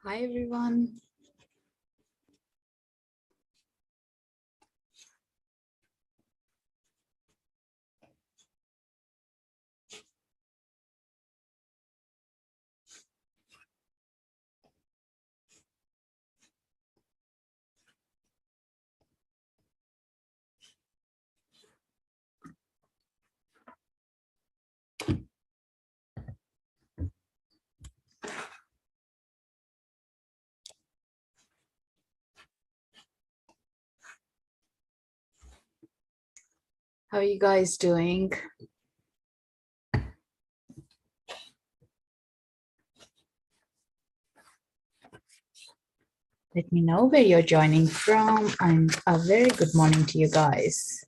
Hi, everyone. How are you guys doing? Let me know where you're joining from, and a very good morning to you guys.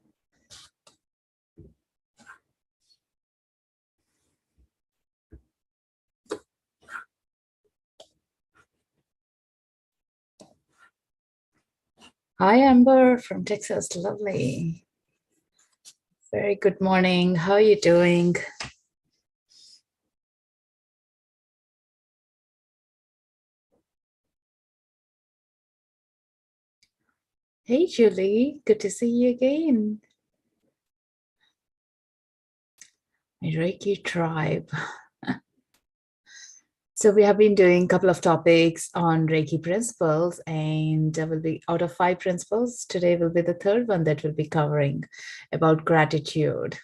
Hi, Amber from Texas. Lovely. Very good morning. How are you doing? Hey, Julie. Good to see you again. My Reiki tribe. So we have been doing a couple of topics on Reiki principles, and will be out of 5 principles. Today will be the third one that we'll be covering about gratitude.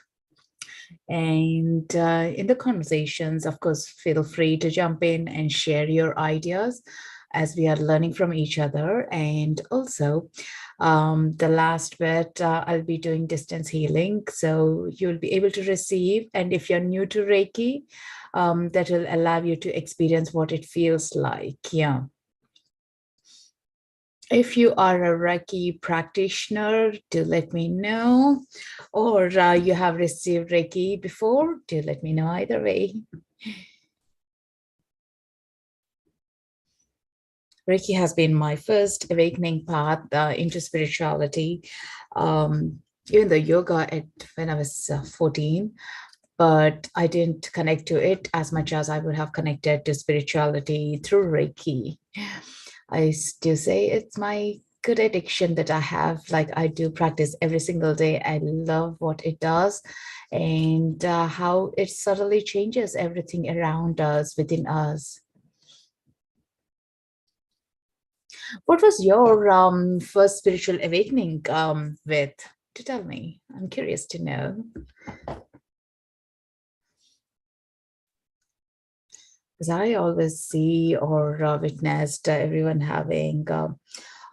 And in the conversations, of course, feel free to jump in and share your ideas as we are learning from each other. And also, the last bit, I'll be doing distance healing. So you'll be able to receive. And if you're new to Reiki, that will allow you to experience what it feels like. Yeah. If you are a Reiki practitioner, do let me know. Or you have received Reiki before, do let me know either way. Reiki has been my first awakening path into spirituality. Even the yoga when I was 14, but I didn't connect to it as much as I would have connected to spirituality through Reiki. I still say it's my good addiction that I have. Like I do practice every single day. I love what it does and how it subtly changes everything around us, within us. What was your first spiritual awakening with? To tell me. I'm curious to know. Because I always see or witnessed everyone having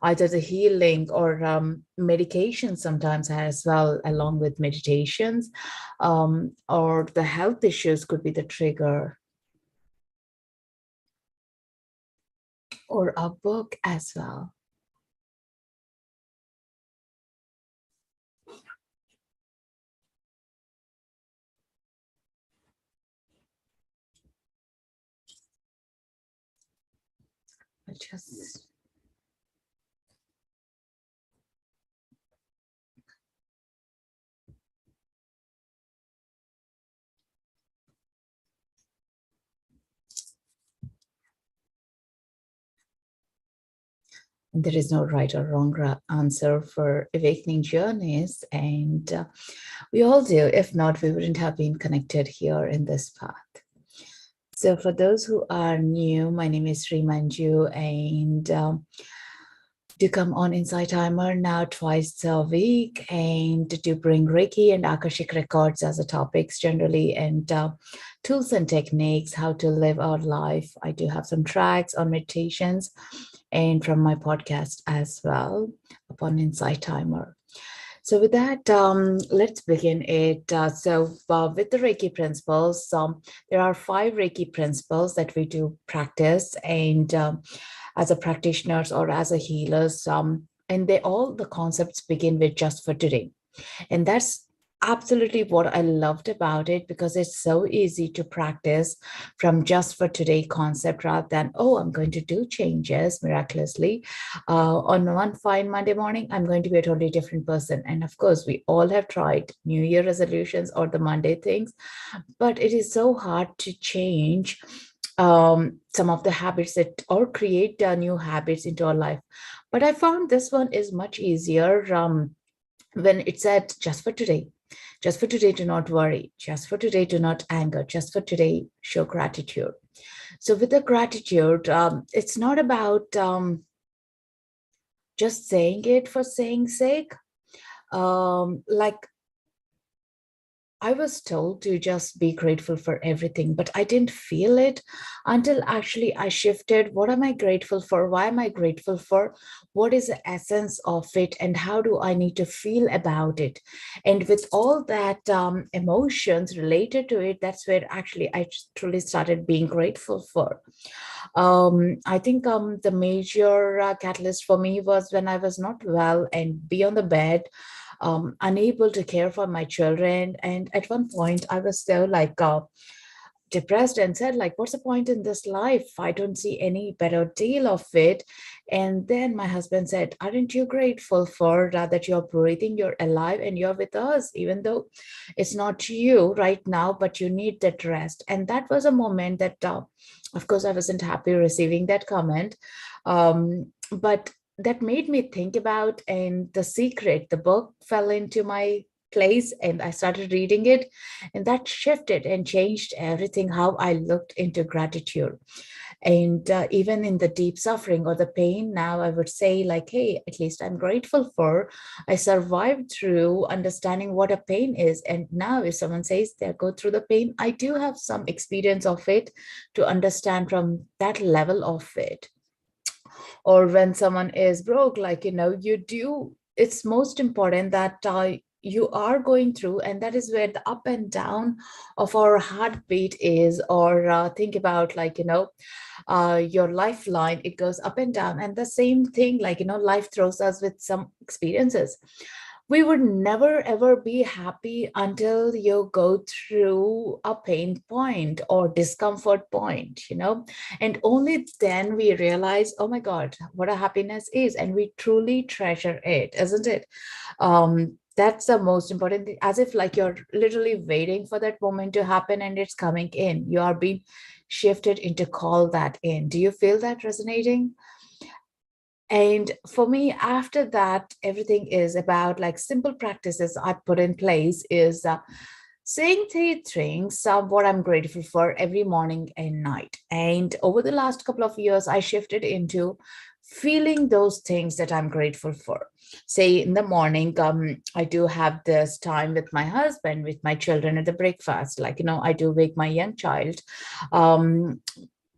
either the healing or medication sometimes as well, along with meditations, or the health issues could be the trigger, or a book as well. I just there is no right or wrong answer for awakening journeys, and we all do. If not, we wouldn't have been connected here in this path. So, for those who are new, my name is Srimanju, and do come on Insight Timer now twice a week, and to bring Reiki and Akashic records as a topics generally, and tools and techniques, how to live our life. I do have some tracks on meditations and from my podcast as well upon Insight Timer. So with that, let's begin it. With the Reiki principles, there are 5 Reiki principles that we do practice, and as a practitioners or as a healers, and the concepts begin with just for today. And that's absolutely what I loved about it, because it's so easy to practice from just for today concept rather than, oh, I'm going to do changes miraculously. On one fine Monday morning, I'm going to be a totally different person. And of course, we all have tried New Year resolutions or the Monday things, but it is so hard to change some of the habits that or create new habits into our life. But I found this one is much easier when it said just for today. Just for today, do not worry. Just for today, do not anger. Just for today, show gratitude. So with the gratitude, it's not about just saying it for saying sake. Like I was told to just be grateful for everything, but I didn't feel it until actually I shifted. What am I grateful for? Why am I grateful for? What is the essence of it? And how do I need to feel about it? And with all that emotions related to it, that's where actually I truly started being grateful for. I think the major catalyst for me was when I was not well and be on the bed, unable to care for my children. And at one point, I was so like depressed and said, like, what's the point in this life? I don't see any better deal of it. And then my husband said, aren't you grateful for that you're breathing, you're alive, and you're with us, even though it's not you right now, but you need that rest. And that was a moment that, of course, I wasn't happy receiving that comment. But that made me think about, and The Secret, the book fell into my place and I started reading it, and that shifted and changed everything how I looked into gratitude. And even in the deep suffering or the pain, now I would say, like, hey, at least I'm grateful for I survived through understanding what a pain is. And now, if someone says they go through the pain, I do have some experience of it to understand from that level of it. Or when someone is broke, like, you do, it's most important that you are going through, and that is where the up and down of our heartbeat is. Or think about, like, your lifeline, it goes up and down. And the same thing, like, life throws us with some experiences. We would never ever be happy until you go through a pain point or discomfort point, and only then we realize, oh my God, what a happiness is, and we truly treasure it, isn't it? That's the most important thing, as if like you're literally waiting for that moment to happen and it's coming in. You are being shifted into call that in. Do you feel that resonating? And for me, after that, everything is about like simple practices I put in place is saying three things, what I'm grateful for every morning and night. And over the last couple of years, I shifted into feeling those things that I'm grateful for. Say in the morning, I do have this time with my husband, with my children at the breakfast. Like, I do wake my young child. Um,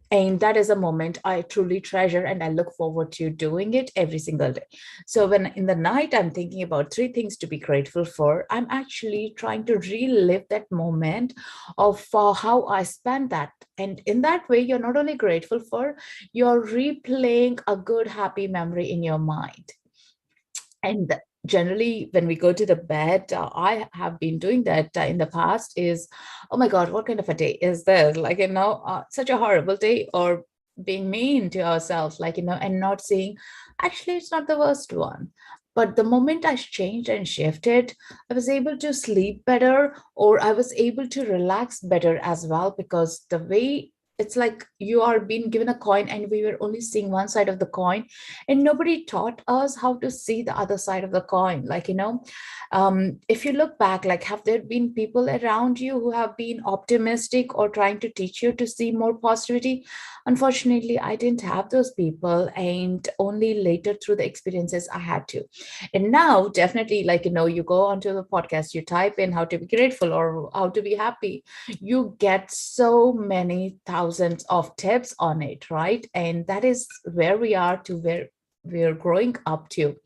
and that is a moment I truly treasure, and I look forward to doing it every single day. So when in the night I'm thinking about three things to be grateful for, I'm actually trying to relive that moment of how I spent that. And in that way, you're not only grateful for, you're replaying a good, happy memory in your mind. And generally, when we go to the bed, I have been doing that in the past is, oh my God, what kind of a day is this? Like, such a horrible day, or being mean to ourselves, like, and not seeing, actually, it's not the worst one. But the moment I changed and shifted, I was able to sleep better, or I was able to relax better as well, because the way it's like you are being given a coin and we were only seeing one side of the coin, and nobody taught us how to see the other side of the coin. Like, if you look back, like, have there been people around you who have been optimistic or trying to teach you to see more positivity? Unfortunately, I didn't have those people, and only later through the experiences I had to. And now, definitely, like, you go onto the podcast, you type in how to be grateful or how to be happy, you get so many thousands of tips on it, right? And that is where we are to where we're growing up to.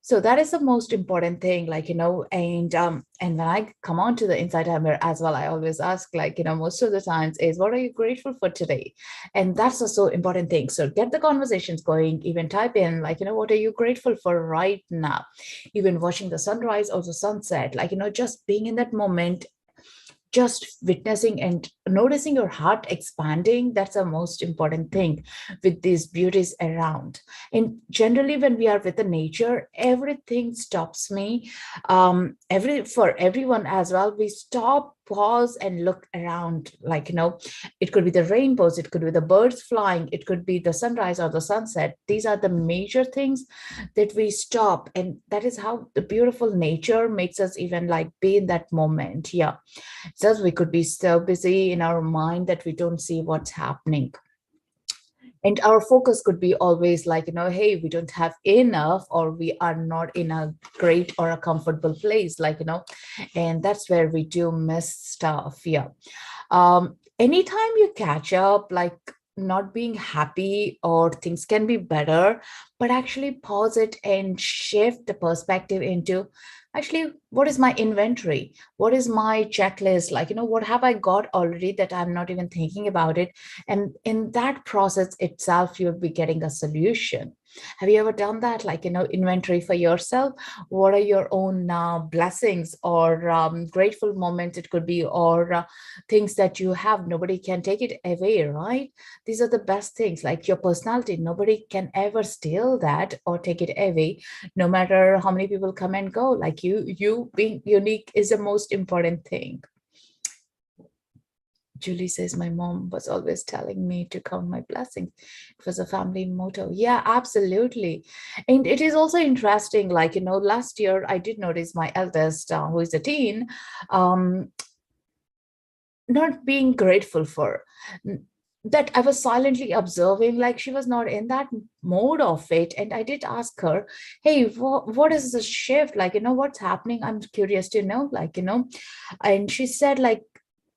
So that is the most important thing, like, and when I come on to the inside hammer as well, I always ask, like, most of the times is, what are you grateful for today? And that's a so important thing. So get the conversations going, even type in, like, what are you grateful for right now? Even watching the sunrise or the sunset, like, just being in that moment, just witnessing and noticing your heart expanding, that's the most important thing with these beauties around. And generally, when we are with the nature, everything stops me. For everyone as well, we stop pause and look around, like, it could be the rainbows, it could be the birds flying, it could be the sunrise or the sunset. These are the major things that we stop. And that is how the beautiful nature makes us even like be in that moment. Yeah. Just we could be so busy in our mind that we don't see what's happening. And our focus could be always like, hey, we don't have enough, or we are not in a great or a comfortable place, like, and that's where we do miss stuff. Yeah. Anytime you catch up, like not being happy or things can be better, but actually pause it and shift the perspective into actually what is my inventory, what is my checklist, like, what have I got already that I'm not even thinking about it. And in that process itself, you'll be getting a solution. Have you ever done that, like, inventory for yourself? What are your own blessings or grateful moments, it could be, or things that you have, nobody can take it away, right? These are the best things, like your personality, nobody can ever steal that or take it away, no matter how many people come and go. Like, you being unique is the most important thing. Julie says, my mom was always telling me to count my blessings. It was a family motto. Yeah, absolutely. And it is also interesting, like, last year I did notice my eldest, who is a teen, um, not being grateful for that. I was silently observing, like she was not in that mode of it. And I did ask her, hey, what is the shift? Like, what's happening? I'm curious to know, like, and she said, like,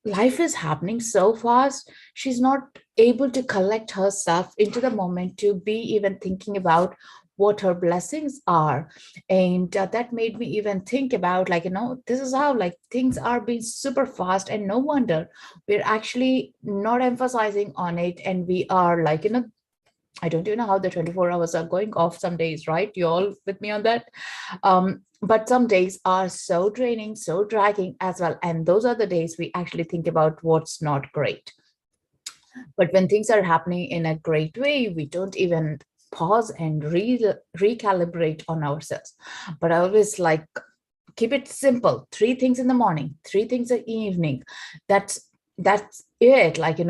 life is happening so fast. She's not able to collect herself into the moment to be even thinking about what her blessings are. And that made me even think about, like, this is how, like, things are being super fast, and no wonder we're actually not emphasizing on it. And we are like, I don't even know how the 24 hours are going off some days, right? You all with me on that? But some days are so draining, so dragging as well. And those are the days we actually think about what's not great. But when things are happening in a great way, we don't even pause and recalibrate on ourselves. But I always like, keep it simple. 3 things in the morning, 3 things in the evening. That's it. Like,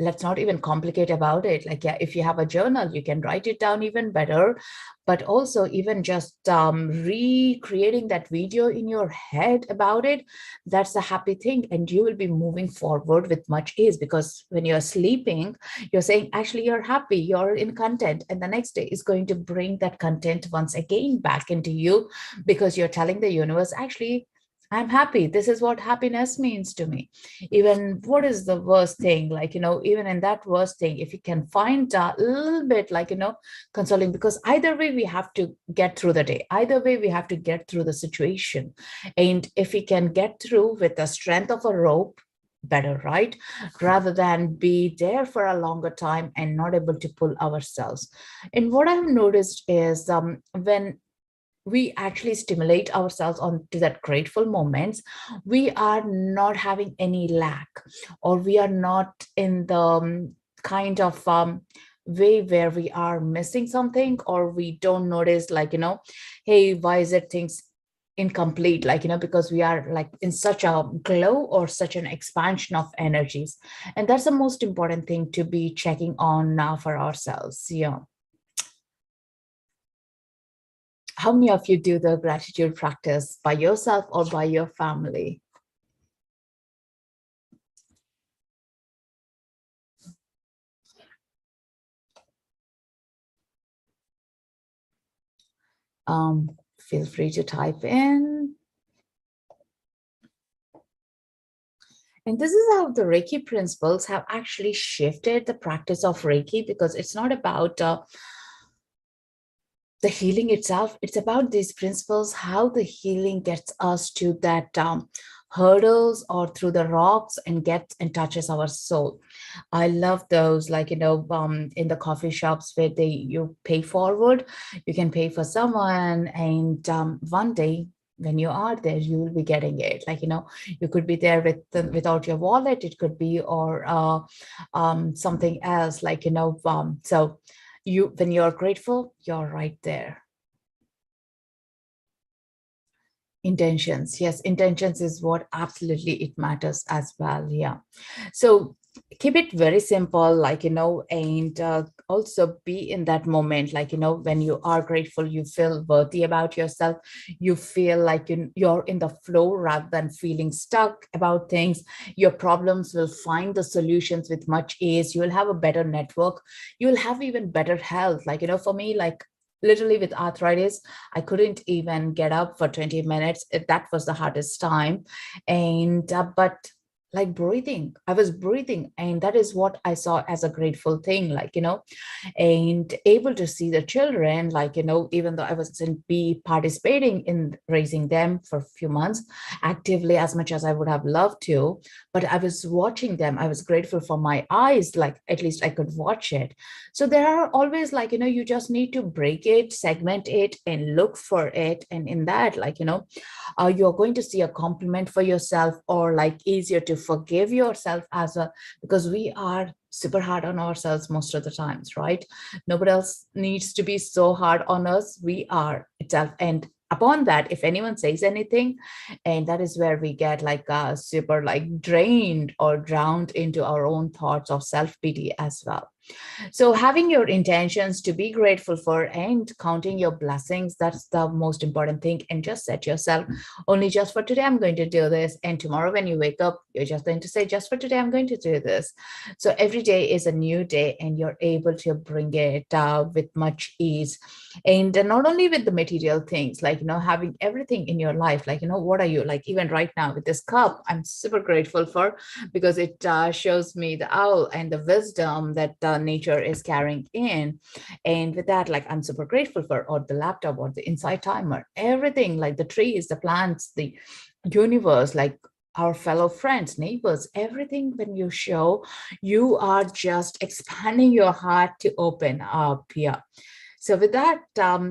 let's not even complicate about it. Like, yeah, if you have a journal, you can write it down even better. But also, even just recreating that video in your head about it, that's a happy thing. And you will be moving forward with much ease, because when you're sleeping, you're saying, actually, you're happy, you're in content. And the next day is going to bring that content once again back into you, because you're telling the universe, actually, I'm happy. This is what happiness means to me. Even what is the worst thing? Like, even in that worst thing, if you can find a little bit, like, consoling, because either way, we have to get through the day. Either way, we have to get through the situation. And if we can get through with the strength of a rope, better, right? Rather than be there for a longer time and not able to pull ourselves. And what I've noticed is when we actually stimulate ourselves onto that grateful moments, we are not having any lack, or we are not in the kind of way where we are missing something, or we don't notice, like, hey, why is it things incomplete, like, because we are like in such a glow or such an expansion of energies. And that's the most important thing to be checking on now for ourselves. Yeah. How many of you do the gratitude practice by yourself or by your family? Feel free to type in. And this is how the Reiki principles have actually shifted the practice of Reiki, because it's not about the healing itself. It's about these principles, how the healing gets us to that hurdles or through the rocks and gets and touches our soul. I love those, like, in the coffee shops where you pay forward, you can pay for someone, and one day when you are there, you will be getting it. Like, you could be there without your wallet, it could be, or something else, like, so when you're grateful, you're right there. Intentions. Yes, intentions is what absolutely it matters as well. Yeah. So keep it very simple, like, and also be in that moment, like, when you are grateful, you feel worthy about yourself. You feel like you're in the flow rather than feeling stuck about things. Your problems will find the solutions with much ease. You'll have a better network. You'll have even better health. Like, for me, like, literally with arthritis, I couldn't even get up for 20 minutes. That was the hardest time. And but like breathing, I was breathing, and that is what I saw as a grateful thing, like, and able to see the children, like, even though I wasn't be participating in raising them for a few months actively as much as I would have loved to, but I was watching them. I was grateful for my eyes, like at least I could watch it. So there are always, like, you just need to break it, segment it, and look for it. And in that, like, you're going to see a compliment for yourself, or like easier to forgive yourself as well, because we are super hard on ourselves most of the times, right? Nobody else needs to be so hard on us. We are itself. And upon that, if anyone says anything, and that is where we get like super like drained or drowned into our own thoughts of self-pity as well. So having your intentions to be grateful for and counting your blessings, that's the most important thing. And just set yourself, only just for today, I'm going to do this. And tomorrow when you wake up, you're just going to say, just for today, I'm going to do this. So every day is a new day, and you're able to bring it with much ease. And not only with the material things, like, having everything in your life, like, what are you like, even right now with this cup, I'm super grateful for, because it shows me the owl and the wisdom that nature is carrying in. And with that, like, I'm super grateful for, or the laptop, or the inside timer, everything, like the trees, the plants, the universe, like our fellow friends, neighbors, everything. When you show, you are just expanding your heart to open up. Yeah. So with that,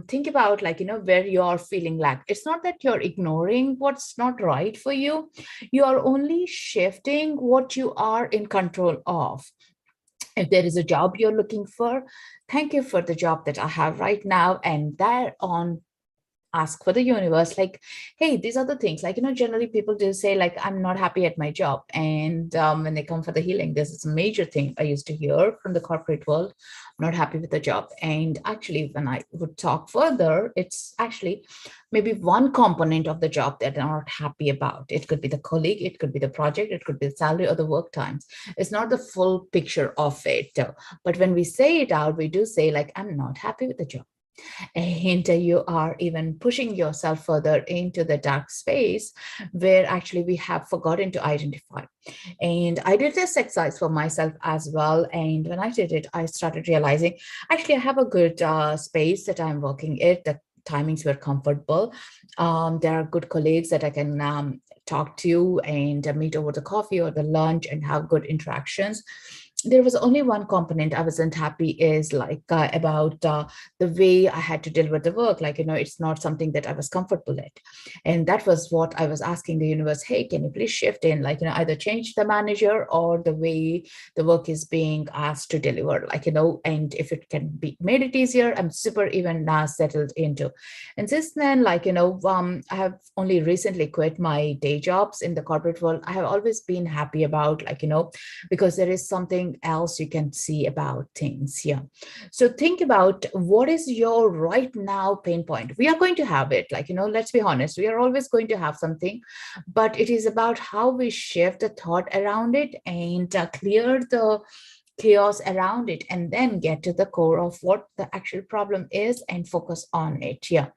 think about, like, where you're feeling lack. It's not that you're ignoring what's not right for you. You are only shifting what you are in control of. If there is a job you're looking for, thank you for the job that I have right now. And that on, ask for the universe, like, hey, these are the things, like, generally people do say, like, I'm not happy at my job. And when they come for the healing, this is a major thing I used to hear from the corporate world. I'm not happy with the job. And actually, when I would talk further, it's actually maybe one component of the job that they're not happy about. It could be the colleague, it could be the project, it could be the salary or the work times. It's not the full picture of it. But when we say it out, we do say, like, I'm not happy with the job. And you are even pushing yourself further into the dark space where actually we have forgotten to identify. And I did this exercise for myself as well. And when I did it, I started realizing, actually, I have a good space that I'm working it. The timings were comfortable. There are good colleagues that I can talk to and meet over the coffee or the lunch and have good interactions. There was only one component I wasn't happy, is like about the way I had to deliver the work. Like, it's not something that I was comfortable at. And that was what I was asking the universe, hey, can you please shift in, like, either change the manager or the way the work is being asked to deliver, like, and if it can be made it easier, I'm super even now settled into. And since then, like, I have only recently quit my day jobs in the corporate world. I have always been happy about, like, because there is something else you can see about things here. So think about, what is your right now pain point? We are going to have it, like, let's be honest, we are always going to have something, but it is about how we shift the thought around it and clear the chaos around it, and then get to the core of what the actual problem is and focus on it. Yeah.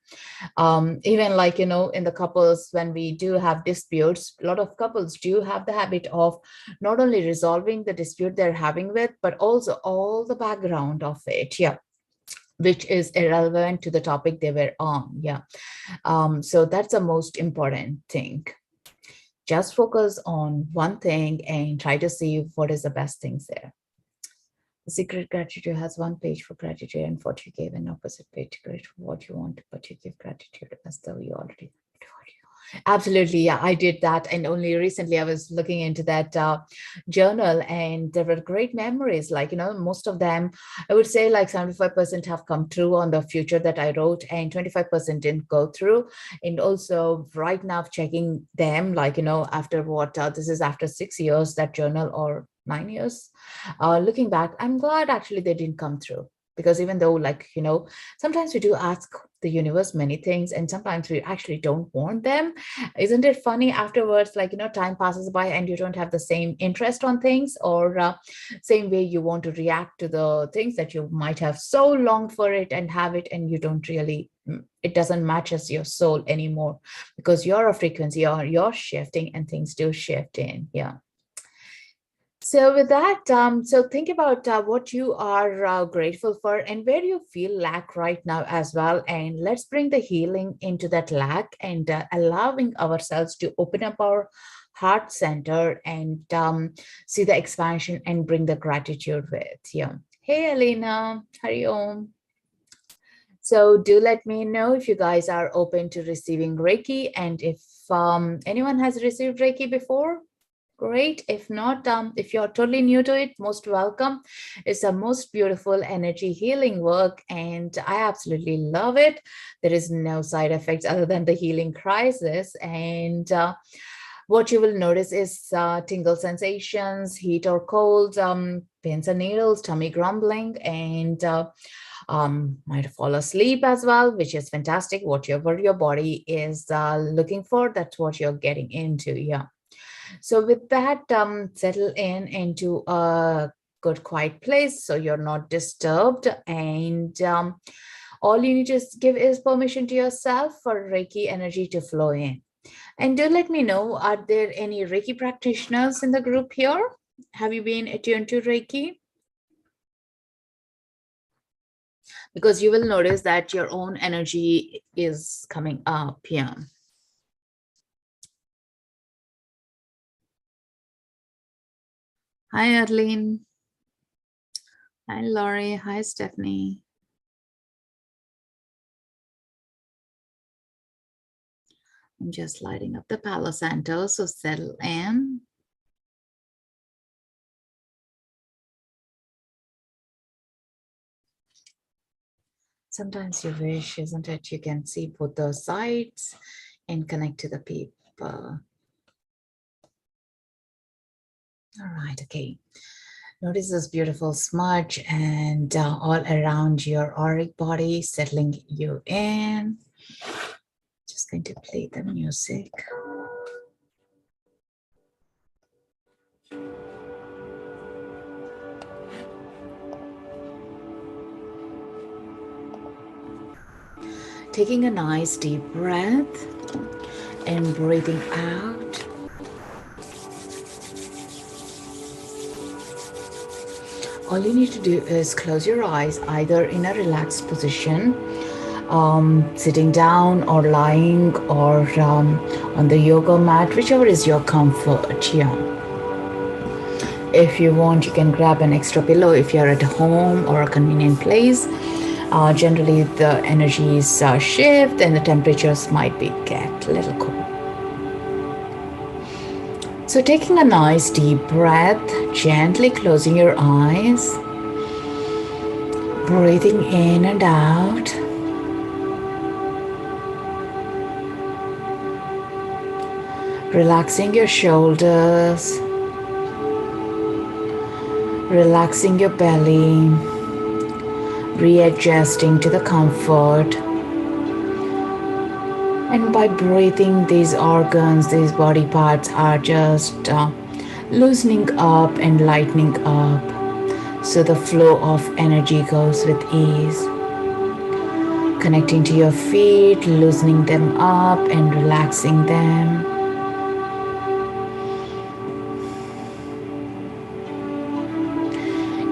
Even like, in the couples, when we do have disputes, a lot of couples do have the habit of not only resolving the dispute they're having with, but also all the background of it. Yeah, which is irrelevant to the topic they were on. Yeah. So that's the most important thing. Just focus on one thing and try to see what is the best things there. The secret gratitude has one page for gratitude and what you gave, and opposite page, grateful for what you want, but you give gratitude as though you already. Absolutely. Yeah, I did that. And only recently I was looking into that journal, and there were great memories. Like, most of them, I would say like 75% have come true on the future that I wrote, and 25% didn't go through. And also, right now, checking them, like, after what, this is after 6 years, that journal, or 9 years, looking back, I'm glad actually they didn't come through. Because even though, like, sometimes we do ask the universe many things, and sometimes we actually don't want them. Isn't it funny afterwards, like, time passes by and you don't have the same interest on things, or same way you want to react to the things that you might have so longed for it and have it, and you don't really, it doesn't match as your soul anymore, because you're a frequency, you're shifting, and things do shift in. Yeah. So with that, so think about what you are grateful for, and where you feel lack right now as well. And let's bring the healing into that lack, and allowing ourselves to open up our heart center, and see the expansion and bring the gratitude with you. Hey, Alina, how are you? So do let me know if you guys are open to receiving Reiki, and if anyone has received Reiki before. Great. If not, if you're totally new to it, most welcome. It's a most beautiful energy healing work, and I absolutely love it. There is no side effects other than the healing crisis. And what you will notice is tingle sensations, heat or cold, pins and needles, tummy grumbling, and might fall asleep as well, which is fantastic. Whatever your body is looking for, that's what you're getting into. Yeah. So with that, settle in into a good quiet place so you're not disturbed. And all you need to give is permission to yourself for Reiki energy to flow in. And do let me know, are there any Reiki practitioners in the group here? Have you been attuned to Reiki? Because you will notice that your own energy is coming up. Yeah. Hi, Arlene. Hi, Laurie. Hi, Stephanie. I'm just lighting up the Palo Santo, so settle in. Sometimes you wish, isn't it? You can see both the sides and connect to the people. All right, okay. Notice this beautiful smudge and all around your auric body, settling you in. Just going to play the music. Taking a nice deep breath and breathing out. All you need to do is close your eyes, either in a relaxed position, sitting down or lying, or on the yoga mat, whichever is your comfort. Yeah. If you want, you can grab an extra pillow if you're at home or a convenient place. Generally, the energies shift and the temperatures might be get a little cool. So taking a nice deep breath, gently closing your eyes, breathing in and out. Relaxing your shoulders, relaxing your belly, readjusting to the comfort. And by breathing, these organs, these body parts are just loosening up and lightening up. So the flow of energy goes with ease. Connecting to your feet, loosening them up and relaxing them.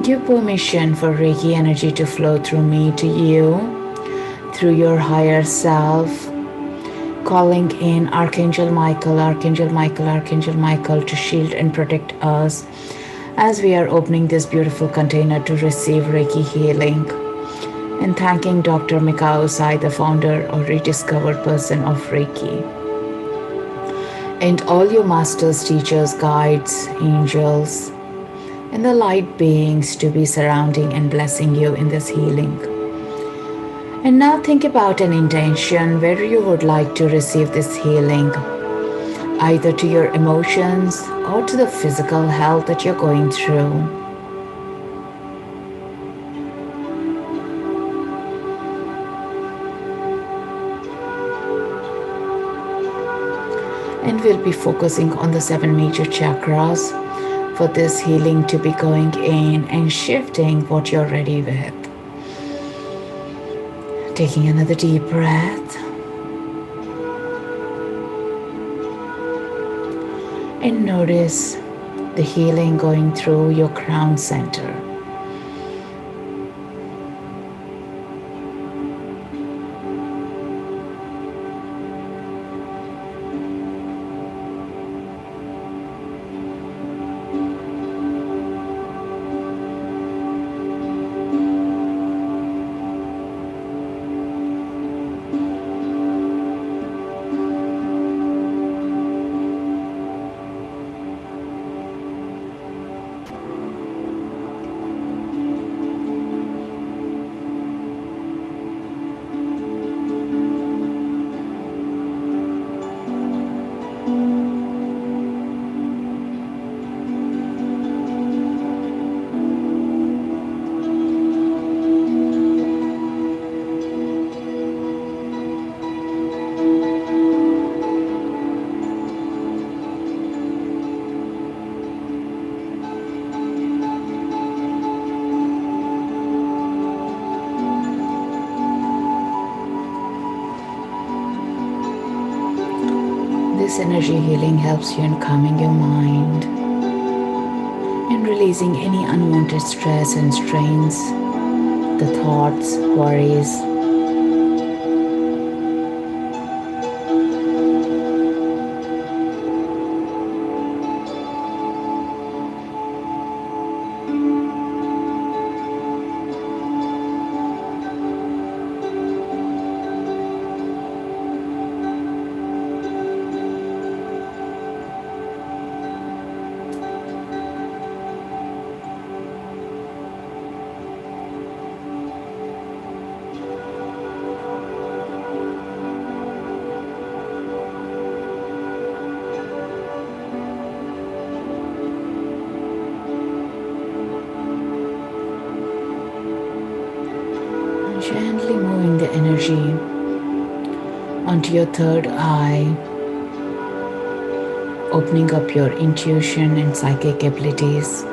Give permission for Reiki energy to flow through me to you, through your higher self. Calling in Archangel Michael, Archangel Michael, Archangel Michael to shield and protect us as we are opening this beautiful container to receive Reiki healing. And thanking Dr. Mikao Sai, the founder or rediscovered person of Reiki. and all your masters, teachers, guides, angels, and the light beings to be surrounding and blessing you in this healing. And now think about an intention where you would like to receive this healing, either to your emotions or to the physical health that you're going through. And we'll be focusing on the 7 major chakras for this healing to be going in and shifting what you're ready with. Taking another deep breath. And notice the healing going through your crown center. This energy healing helps you in calming your mind and releasing any unwanted stress and strains, the thoughts, worries. Gently moving the energy onto your third eye, opening up your intuition and psychic abilities.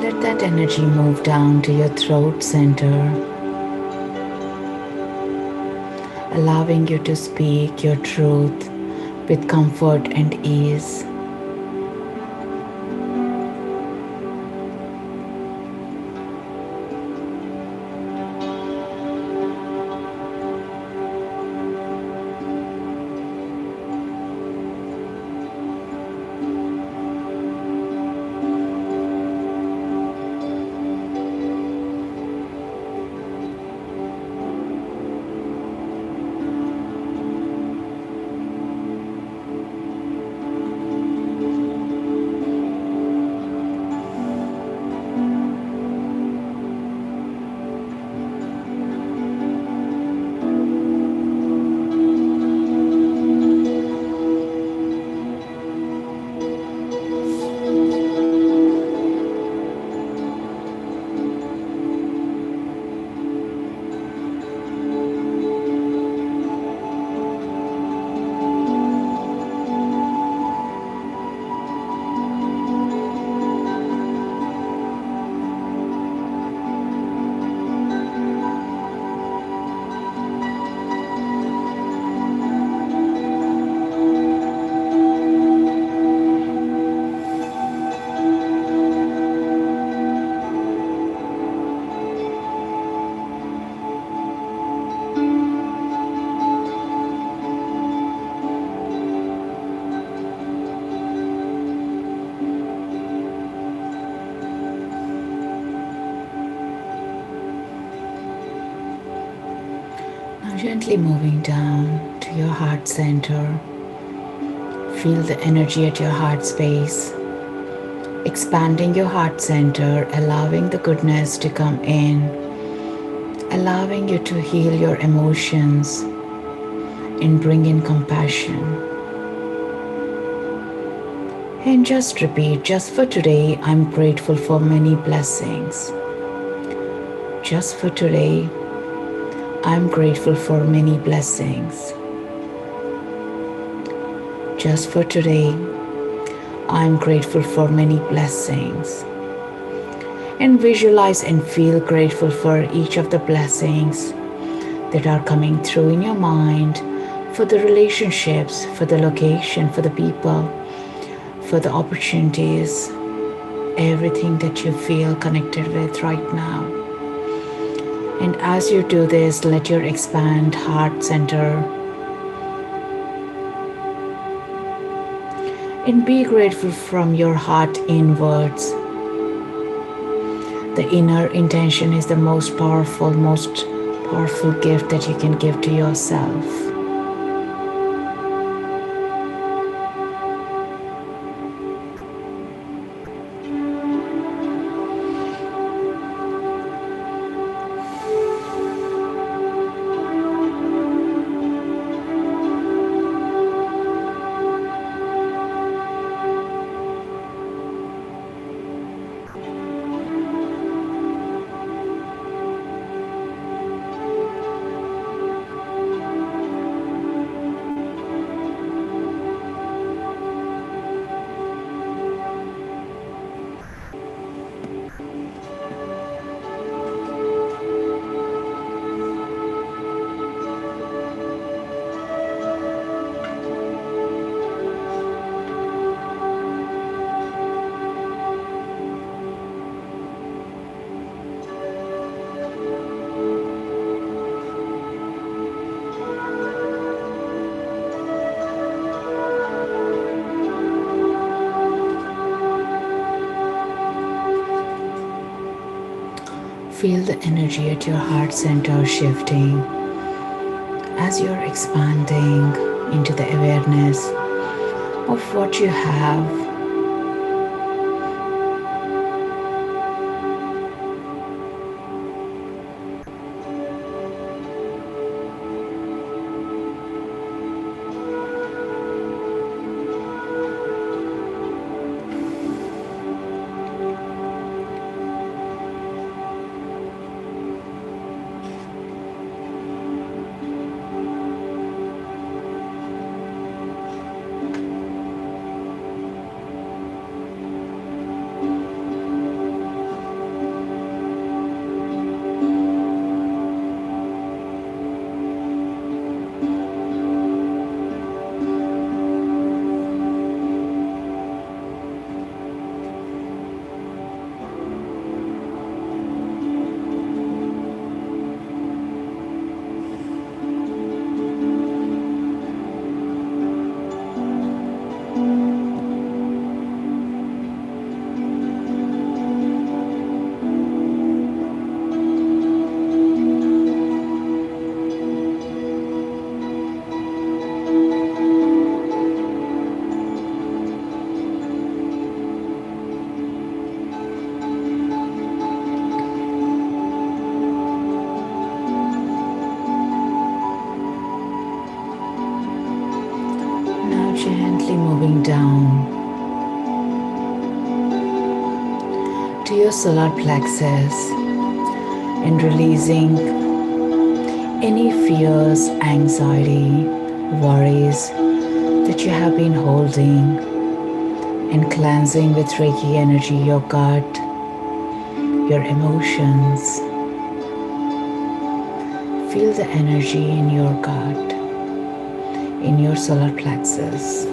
Let that energy move down to your throat center, allowing you to speak your truth with comfort and ease. Now gently moving down to your heart center. Feel the energy at your heart space, expanding your heart center, allowing the goodness to come in, allowing you to heal your emotions and bring in compassion. And just repeat, just for today, I'm grateful for many blessings. Just for today, I'm grateful for many blessings. Just for today, I'm grateful for many blessings. And visualize and feel grateful for each of the blessings that are coming through in your mind, for the relationships, for the location, for the people, for the opportunities, everything that you feel connected with right now. And as you do this, let your expand heart center and be grateful from your heart inwards. The inner intention is the most powerful gift that you can give to yourself. Feel the energy at your heart center shifting as you're expanding into the awareness of what you have. to your solar plexus and releasing any fears, anxiety, worries that you have been holding, and cleansing with Reiki energy your gut, your emotions. Feel the energy in your gut, in your solar plexus.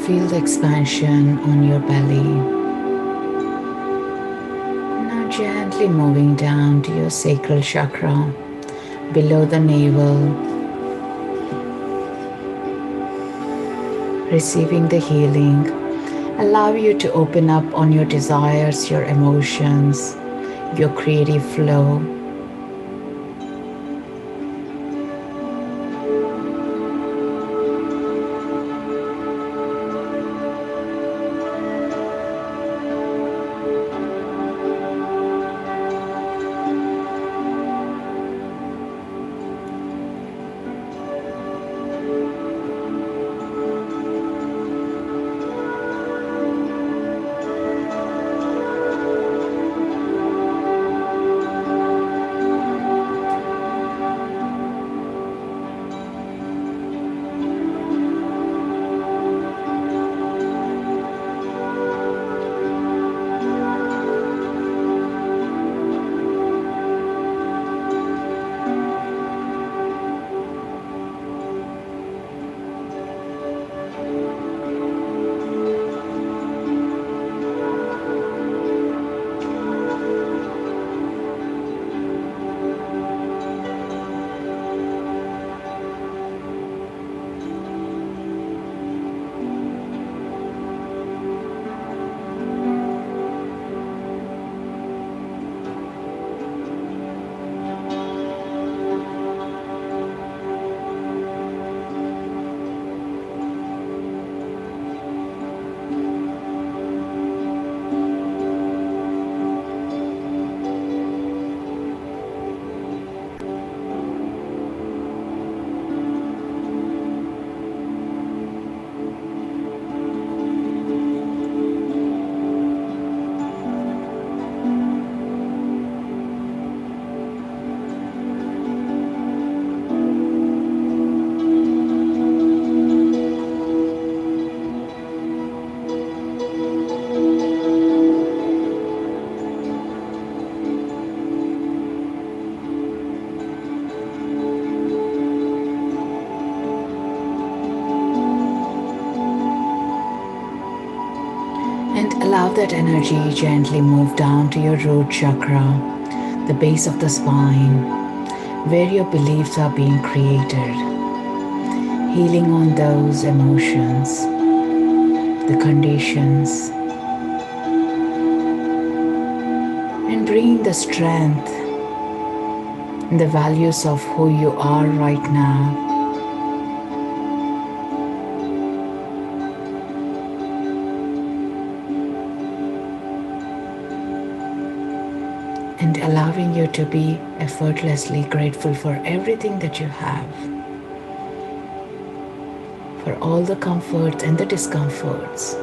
Feel the expansion on your belly. Now gently moving down to your sacral chakra, below the navel, receiving the healing. Allow you to open up on your desires, your emotions, your creative flow. And allow that energy gently move down to your root chakra, the base of the spine, where your beliefs are being created, healing on those emotions, the conditions, and bringing the strength and the values of who you are right now. and allowing you to be effortlessly grateful for everything that you have, for all the comforts and the discomforts.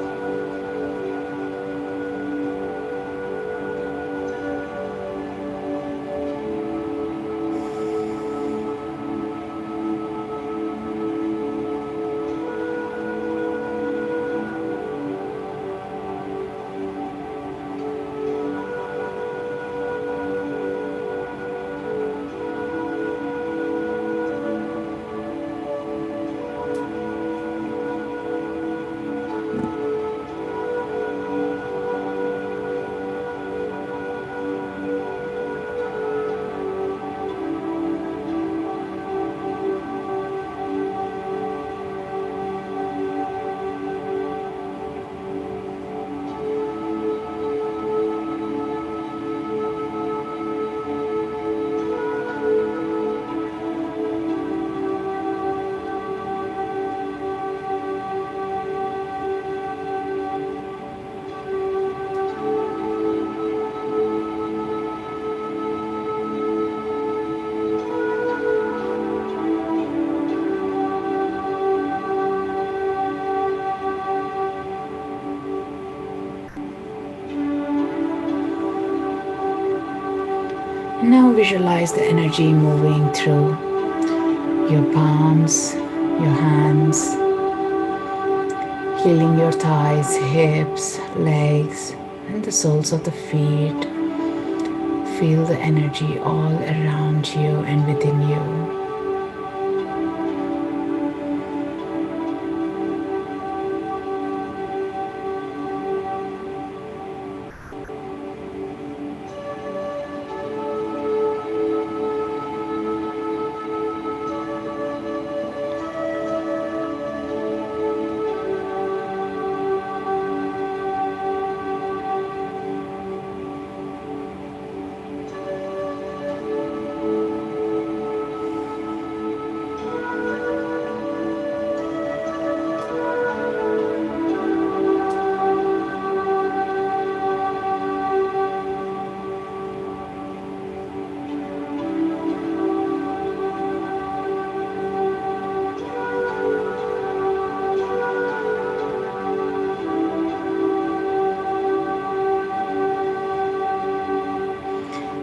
Now visualize the energy moving through your palms, your hands, healing your thighs, hips, legs, and the soles of the feet. Feel the energy all around you and within you.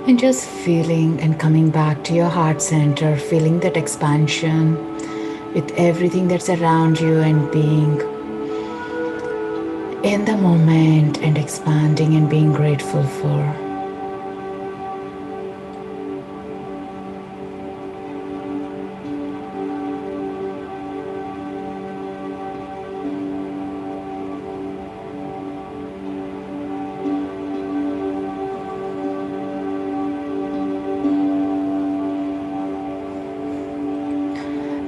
And just feeling and coming back to your heart center, feeling that expansion with everything that's around you and being in the moment and expanding and being grateful for.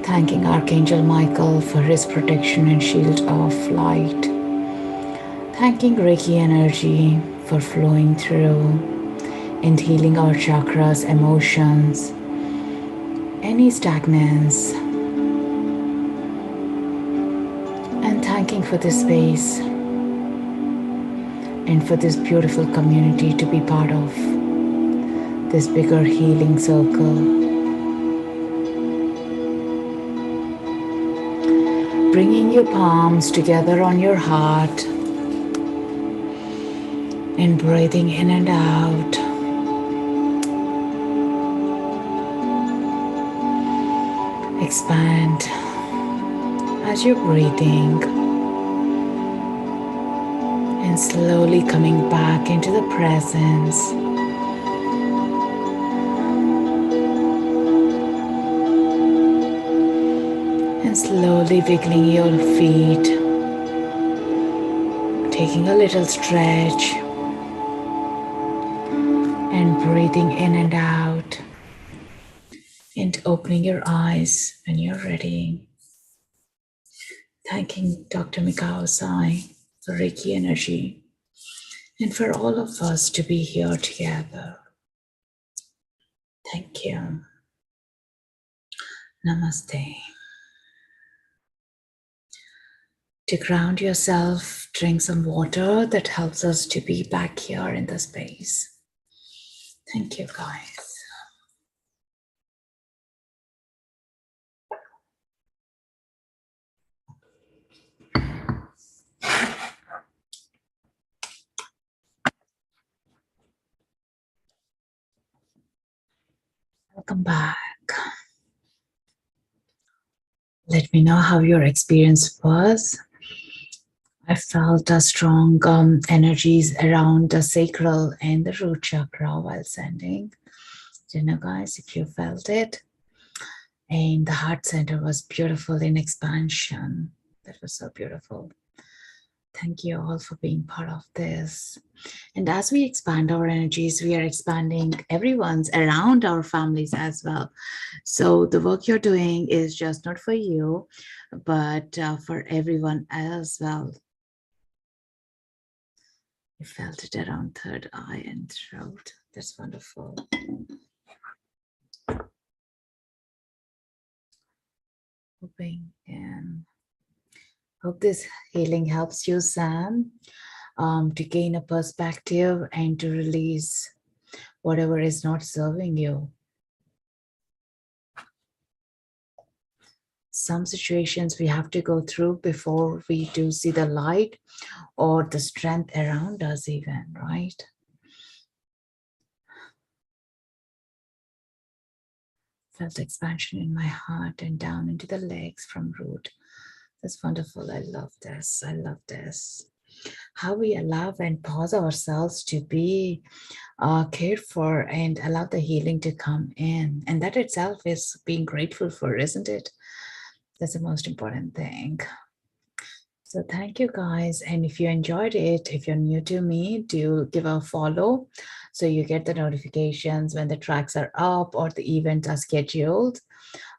Thanking Archangel Michael for his protection and shield of light. Thanking Reiki energy for flowing through and healing our chakras, emotions, any stagnance. And thanking for this space and for this beautiful community to be part of, this bigger healing circle. Bringing your palms together on your heart and breathing in and out. Expand as you're breathing and slowly coming back into the presence. And slowly wiggling your feet, taking a little stretch and breathing in and out and opening your eyes when you're ready. Thanking Dr. Mikao Sai for Reiki energy and for all of us to be here together. Thank you. Namaste. To ground yourself, drink some water that helps us to be back here in the space. Thank you, guys. Welcome back. Let me know how your experience was. I felt a strong energies around the sacral and the root chakra while sending. You know, guys, if you felt it. And the heart center was beautiful in expansion. That was so beautiful. Thank you all for being part of this. And as we expand our energies, we are expanding everyone's around our families as well. So the work you're doing is just not for you, but for everyone as well. You felt it around third eye and throat. That's wonderful. Hoping and hope this healing helps you, Sam, to gain a perspective and to release whatever is not serving you. Some situations we have to go through before we do see the light or the strength around us even, right? Felt expansion in my heart and down into the legs from root. That's wonderful. I love this. I love this. How we allow and pause ourselves to be cared for and allow the healing to come in. And that itself is being grateful for, isn't it? That's the most important thing. So thank you guys. And if you enjoyed it, if you're new to me, do give a follow so you get the notifications when the tracks are up or the events are scheduled.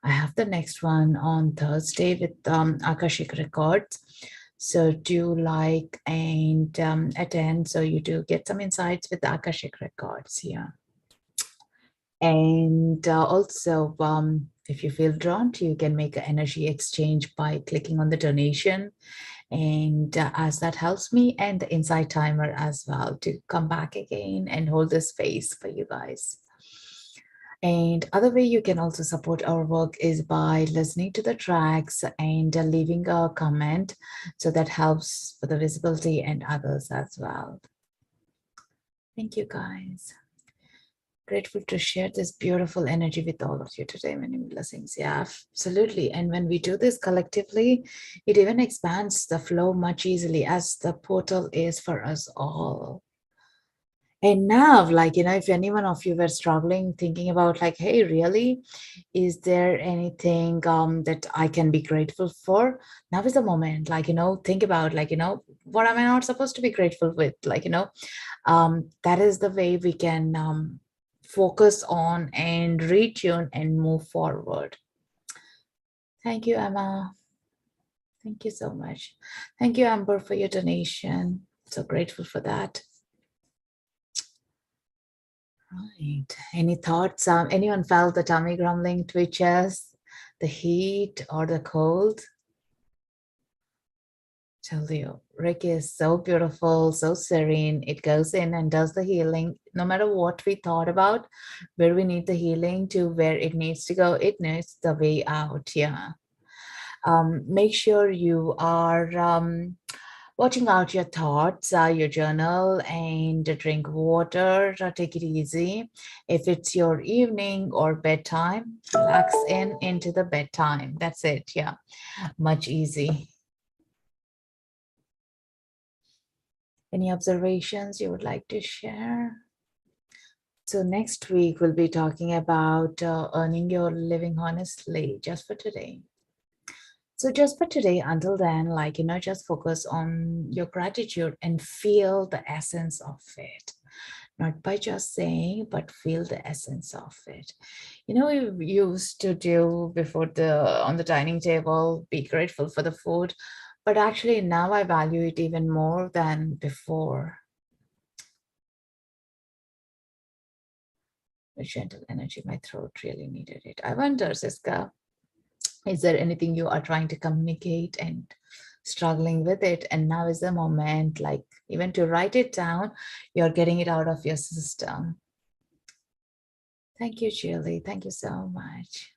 I have the next one on Thursday with Akashic Records. So do like and attend so you do get some insights with the Akashic Records here. And also, if you feel drawn to, you can make an energy exchange by clicking on the donation. And as that helps me and the inside timer as well to come back again and hold the space for you guys. And other way you can also support our work is by listening to the tracks and leaving a comment. So that helps for the visibility and others as well. Thank you guys. Grateful to share this beautiful energy with all of you today. Many blessings. Yeah, absolutely. And when we do this collectively, it even expands the flow much easily as the portal is for us all. And now, like, if any one of you were struggling, thinking about like, hey, really, is there anything that I can be grateful for? Now is the moment, like, think about like, what am I not supposed to be grateful with? Like, that is the way we can focus on and retune and move forward. Thank you, Emma. Thank you so much. Thank you, Amber, for your donation. So grateful for that. Right. Any thoughts? Anyone felt the tummy grumbling, twitches, the heat or the cold? Tell you, Reiki is so beautiful, so serene. It goes in and does the healing. No matter what we thought about, where we need the healing to where it needs to go, it knows the way out. Yeah. Make sure you are watching out your thoughts, your journal, and drink water. Take it easy. If it's your evening or bedtime, relax into the bedtime. That's it. Yeah, much easy. Any observations you would like to share? So next week we'll be talking about earning your living honestly, just for today. So just for today, until then, just focus on your gratitude and feel the essence of it. Not by just saying, but feel the essence of it. We used to do before on the dining table, be grateful for the food, but actually now I value it even more than before. The gentle energy, my throat really needed it. I wonder, Siska, is there anything you are trying to communicate and struggling with it? And now is the moment, like even to write it down, you're getting it out of your system. Thank you, Julie. Thank you so much.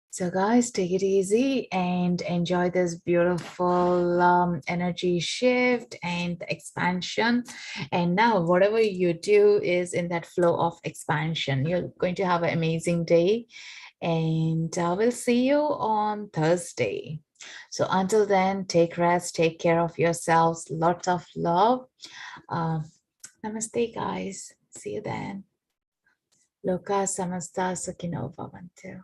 So, guys, take it easy and enjoy this beautiful energy shift and expansion. And now, whatever you do is in that flow of expansion. You're going to have an amazing day, and we'll see you on Thursday. So, until then, take rest, take care of yourselves, lots of love. Um, Namaste, guys. See you then. Loka samasta sukhino bhavantu.